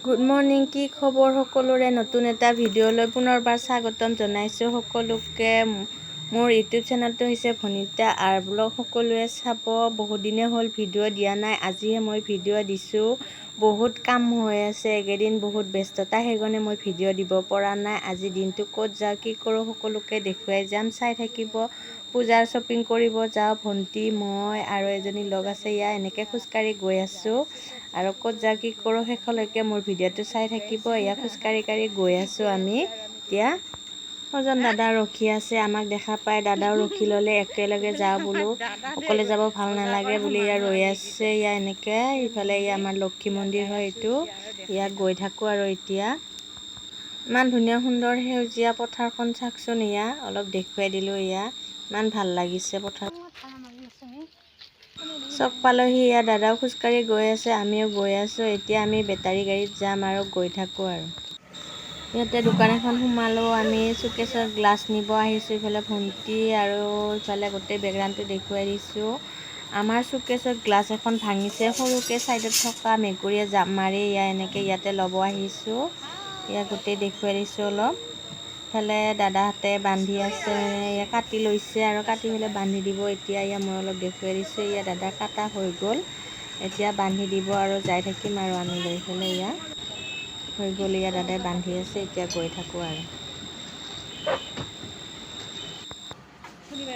Good morning, কি খবৰ সকলোৰে? নতুন এটা ভিডিঅ'লৈ পুনৰবাৰ স্বাগতম জনাইছোঁ সকলোকে। মোৰ ইউটিউব চেনেলটো হৈছে ভনিতা আৰ্ট ব্লগ। সকলোৱে চাব। বহুত দিনে হ'ল ভিডিঅ' দিয়া নাই, আজিহে মই ভিডিঅ' দিছোঁ। বহুত কাম হৈ আছে, এইকেইদিন বহুত ব্যস্ততা, সেইকাৰণে মই ভিডিঅ' দিব পৰা নাই। আজি দিনটো ক'ত যাওঁ, কি কৰোঁ সকলোকে দেখুৱাই যাম, চাই থাকিব। পূজাৰ শ্বপিং কৰিব যাওঁ, ভণ্টি, মই আৰু এজনী লগ আছে, ইয়াৰ এনেকৈ খোজকাঢ়ি গৈ আছোঁ। আৰু ক'ত যাওঁ, কি কৰোঁ শেষলৈকে মোৰ ভিডিঅ'টো চাই থাকিব। এয়া খোজকাঢ়ি গৈ আছোঁ আমি। এতিয়া সজন দাদা ৰখি আছে, আমাক দেখা পাই দাদাও ৰখি ল'লে, একেলগে যাওঁ বোলো, অকলে যাব ভাল নালাগে বুলি ইয়াত ৰৈ আছে। ইয়াৰ এনেকৈ ইফালে আমাৰ লক্ষী মন্দিৰ হয় এইটো, ইয়াত গৈ থাকোঁ। আৰু এতিয়া ইমান ধুনীয়া সুন্দৰ সেউজীয়া পথাৰখন চাওকচোন, এয়া অলপ দেখুৱাই দিলোঁ। এয়া ইমান ভাল লাগিছে পথাৰ। চক পালোহি, ইয়াত দাদাও খোজকাঢ়ি গৈ আছে, আমিও গৈ আছোঁ। এতিয়া আমি বেটাৰী গাড়ীত যাম আৰু গৈ থাকোঁ। আৰু ইয়াতে দোকান এখন সোমালোঁ আমি, চুকেছৰ গ্লাছ নিব আহিছোঁ। ইফালে ভণ্টি আৰু ইফালে গোটেই বেকগ্ৰাউণ্ডটো দেখুৱাই দিছোঁ। আমাৰ চুকেছৰ গ্লাছ এখন ভাঙিছে, সৰুকৈ ছাইডত থকা মেকুৰীয়ে জাপ মাৰি এনেকৈ ইয়াতে ল'ব আহিছোঁ। ইয়াত গোটেই দেখুৱাই দিছোঁ অলপ। ইফালে দাদাহঁতে বান্ধি আছে, মানে কাটি লৈছে আৰু কাটি পেলাই বান্ধি দিব। এতিয়া মই অলপ দেখুৱাই দিছোঁ। দাদা কাটা হৈ গ'ল, এতিয়া বান্ধি দিব আৰু যাই থাকিম। আৰু আমি লৈ পেলাই হৈ গ'ল, দাদাই বান্ধি আছে, এতিয়া গৈ থাকোঁ। আৰু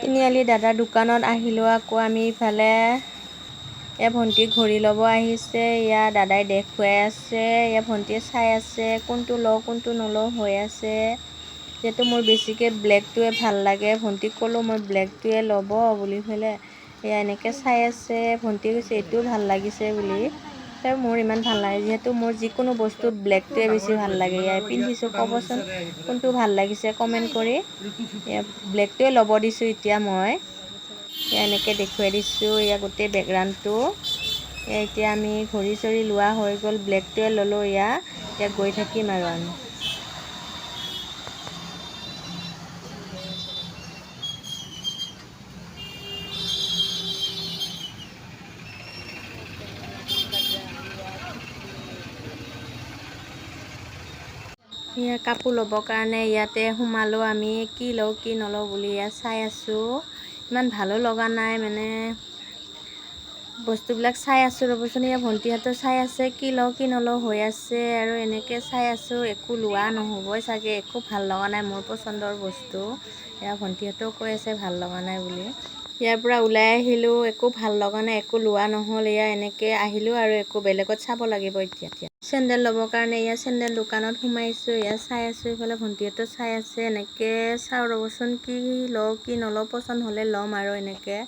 তিনিআলি দাদাৰ দোকানত আহিলোঁ আকৌ আমি। ইফালে ভণ্টি ঘড়ী ল'ব আহিছে, দাদাই দেখুৱাই আছে, ভণ্টিয়ে চাই আছে কোনটো লওঁ কোনটো নলওঁ হৈ আছে। যিহেতু মোৰ বেছিকৈ ব্লেকটোৱে ভাল লাগে, ভণ্টিক ক'লোঁ মই ব্লেকটোৱে ল'ব বুলি পেলাই। এনেকৈ চাই আছে, ভণ্টি কৈছে এইটোও ভাল লাগিছে বুলি। মোৰ ইমান ভাল লাগে, যিহেতু মোৰ যিকোনো বস্তুত ব্লেকটোৱে বেছি ভাল লাগে। পিন্ধিছোঁ, ক'বচোন কোনটো ভাল লাগিছে কমেণ্ট কৰি। ব্লেকটোৱে ল'ব দিছোঁ এতিয়া মই। এনেকৈ দেখুৱাই দিছোঁ গোটেই বেকগ্ৰাউণ্ডটো। এতিয়া আমি ঘড়ী চৰি লোৱা হৈ গ'ল, ব্লেকটোৱে ল'লোঁ। এতিয়া গৈ থাকিম আৰু আমি। কাপোৰ ল'বৰ কাৰণে ইয়াতে সোমালোঁ আমি। কি লওঁ কি নলওঁ বুলি চাই আছোঁ। ইমান ভালো লগা নাই, মানে বস্তুবিলাক চাই আছোঁ। ৰ'বচোন, ভণ্টিহঁতেও চাই আছে, কি লওঁ কি নলওঁ হৈ আছে। আৰু এনেকৈ চাই আছোঁ, একো লোৱা নহ'বই চাগে, একো ভাল লগা নাই মোৰ পচন্দৰ বস্তু। ভণ্টিহঁতেও কৈ আছে ভাল লগা নাই বুলি। ইয়াৰ পৰা ওলাই আহিলোঁ, একো ভাল লগা নাই, একো লোৱা নহ'ল। এনেকৈ আহিলোঁ আৰু একো বেলেগত চাব লাগিব এতিয়া। চেণ্ডেল ল'বৰ কাৰণে চেণ্ডেল দোকানত সোমাইছোঁ। চাই আছোঁ, ইফালে ভণ্টিহঁতেও চাই আছে। এনেকৈ চাওঁ ৰ'বচোন, কি লওঁ কি নলওঁ, পচন্দ হ'লে ল'ম। আৰু এনেকৈ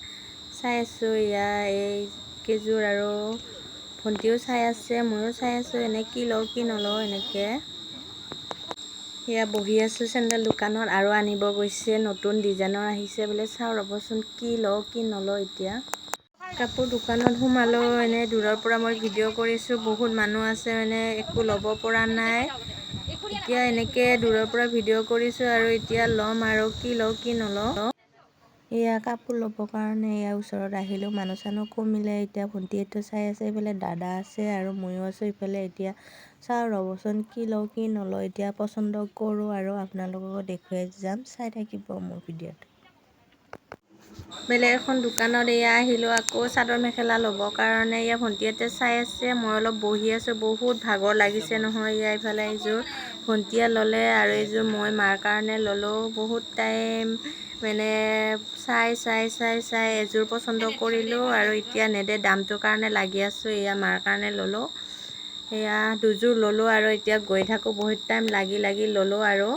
চাই আছোঁ এই কেইযোৰ, আৰু ভণ্টিও চাই আছে, ময়ো চাই আছোঁ, কি লওঁ কি নলওঁ। এনেকৈ বহি আছোঁ চেণ্ডেল দোকানত, আৰু আনিব গৈছে, নতুন ডিজাইনৰ আহিছে বোলে। চাওঁ ৰ'বচোন, কি লওঁ কি নলওঁ। এতিয়া কাপোৰ দোকানত সোমালোঁ। দূৰৰ পৰা মই ভিডিঅ' কৰিছোঁ, বহুত মানুহ আছে, একো ল'ব পৰা নাই। এতিয়া এনেকৈ দূৰৰ পৰা ভিডিঅ' কৰিছোঁ, আৰু এতিয়া ল'ম আৰু কি লওঁ কি নলওঁ। কাপোৰ ল'বৰ কাৰণে ওচৰত আহিলোঁ, মানুহ চানুহ কমিলে। এতিয়া ভণ্টিহঁতে চাই আছে, এইফালে দাদা আছে আৰু ময়ো আছোঁ ইফালে। এতিয়া চাওঁ ৰ'বচোন, কি লওঁ কি নলওঁ। এতিয়া পচন্দ কৰোঁ আৰু আপোনালোককো দেখুৱাই যাম, চাই থাকিব মোৰ ভিডিঅ'টো। বেলেগ এখন দোকানত আহিলোঁ আকৌ চাদৰ মেখেলা ল'বৰ কাৰণে। ভণ্টিহঁতে চাই আছে, মই অলপ বহি আছোঁ, বহুত ভাগৰ লাগিছে নহয়। ইফালে এইযোৰ ভণ্টিয়ে ল'লে, আৰু এইযোৰ মই মাৰ কাৰণে ল'লোঁ। বহুত টাইম চাই এযোৰ পচন্দ কৰিলোঁ, আৰু এতিয়া নেদে দামটোৰ কাৰণে লাগি আছোঁ। মাৰ কাৰণে ল'লোঁ, দুযোৰ ল'লোঁ, আৰু এতিয়া গৈ থাকোঁ। বহুত টাইম লাগি ল'লোঁ। আৰু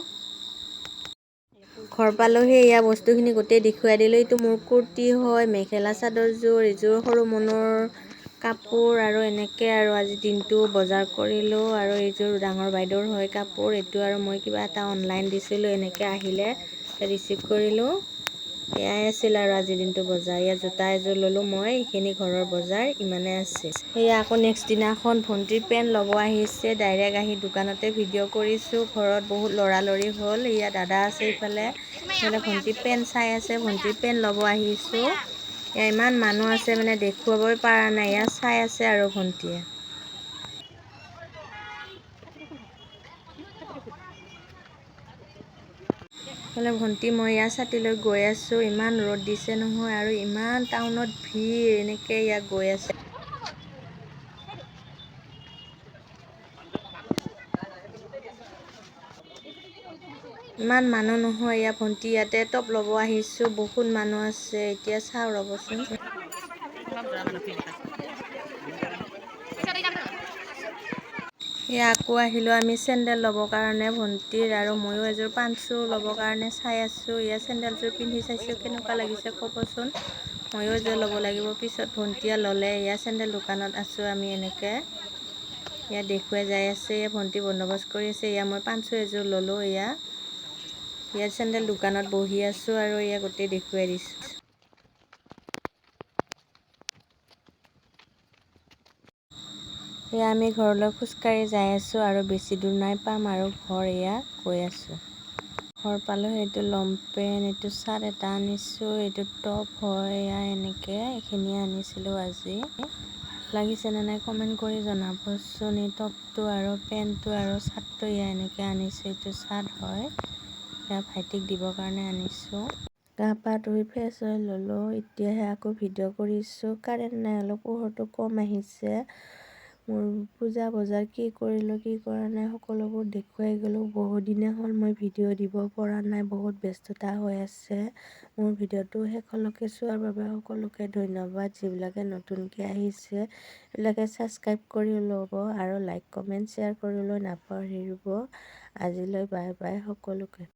ঘৰ পালোহি, বস্তুখিনি গোটেই দেখুৱাই দিলোঁ। এইটো মোৰ কুৰ্তি হয়, মেখেলা চাদৰযোৰ, এইযোৰ সৰু মনৰ কাপোৰ। আৰু এনেকৈ আৰু আজি দিনটো বজাৰ কৰিলোঁ। আৰু এইযোৰ ডাঙৰ বাইদেউৰ হয় কাপোৰ, এইটো আৰু মই কিবা এটা অনলাইন দিছিলোঁ, এনেকৈ আহিলে ৰিচিভ কৰিলোঁ। এয়াই আছিল আৰু আজিৰ দিনটো বজাৰ। ইয়াত জোতা এযোৰ ল'লোঁ মই, এইখিনি ঘৰৰ বজাৰ ইমানে আছে। সেয়া আকৌ নেক্সট দিনাখন ভণ্টিৰ পেণ্ট ল'ব আহিছে, ডাইৰেক্ট আহি দোকানতে ভিডিঅ' কৰিছোঁ। ঘৰত বহুত লৰালৰি হ'ল। এয়া দাদা আছে ইফালে ভণ্টিৰ পেণ্ট চাই আছে, ভণ্টিৰ পেণ্ট ল'ব আহিছোঁ। এয়া ইমান মানুহ আছে মানে দেখুৱাবই পৰা নাই, ইয়াত চাই আছে আৰু ভণ্টিয়ে। এইফালে ভণ্টি মই ইয়াৰ ছাতি লৈ গৈ আছোঁ। ইমান ৰ'দ দিছে নহয় আৰু ইমান টাউনত ভিৰ, এনেকৈ ইয়াত গৈ আছে। ইমান মানুহ নহয়, ইয়াত ভণ্টি ইয়াতে টপ ল'ব আহিছোঁ। বহুত মানুহ আছে, এতিয়া চাওঁ ৰ'বচোন। এয়া আকৌ আহিলোঁ আমি চেণ্ডেল ল'বৰ কাৰণে ভণ্টিৰ, আৰু ময়ো এযোৰ পাঞ্চু ল'বৰ কাৰণে চাই আছোঁ। ইয়াৰ চেণ্ডেলযোৰ পিন্ধি চাইছোঁ, কেনেকুৱা লাগিছে ক'বচোন। ময়ো এযোৰ ল'ব লাগিব পিছত। ভণ্টিয়ে ল'লে। ইয়াৰ চেণ্ডেল দোকানত আছোঁ আমি এনেকৈ। ইয়াত দেখুৱাই যাই আছে, ভণ্টি বন্দবস্ত কৰি আছে। এয়া মই পাঞ্চু এযোৰ ল'লোঁ। ইয়াৰ চেণ্ডেল দোকানত বহি আছোঁ আৰু এয়া গোটেই দেখুৱাই দিছোঁ। এয়া আমি ঘৰলৈ খোজকাঢ়ি যাই আছোঁ আৰু বেছি দূৰ নাই, পাম আৰু ঘৰ। এয়া গৈ আছোঁ। ঘৰ পালোঁ। এইটো লংপেণ্ট, এইটো চাৰ্ট এটা আনিছোঁ, এইটো টপ হয়। এয়া এনেকৈ এইখিনিয়ে আনিছিলোঁ আজি। লাগিছেনে নাই কমেণ্ট কৰি জনাবচোন। এই টপটো আৰু পেণ্টটো আৰু চাৰ্টটো এয়া এনেকৈ আনিছোঁ। এইটো চাৰ্ট হয়, এয়া ভাইটিক দিবৰ কাৰণে আনিছোঁ। গা পা ধুই ফ্ৰেছ হৈ ল'লোঁ। এতিয়াহে আকৌ ভিডিঅ' কৰিছোঁ। কাৰেণ্ট নাই, অলপ পোহৰটো কম আহিছে। মোৰ পূজা বজাৰ কি কৰিলোঁ, কি কৰা নাই সকলোবোৰ দেখুৱাই গ'লোঁ। বহুত দিনে হ'ল মই ভিডিঅ' দিব পৰা নাই, বহুত ব্যস্ততা হৈ আছে। মোৰ ভিডিঅ'টো শেষলৈকে চোৱাৰ বাবে সকলোকে ধন্যবাদ। যিবিলাকে নতুনকৈ আহিছে সেইবিলাকে ছাবস্ক্ৰাইব কৰি ল'ব আৰু লাইক কমেণ্ট শ্বেয়াৰ কৰিবলৈ নাপাহৰিব। আজিলৈ বাই বাই সকলোকে।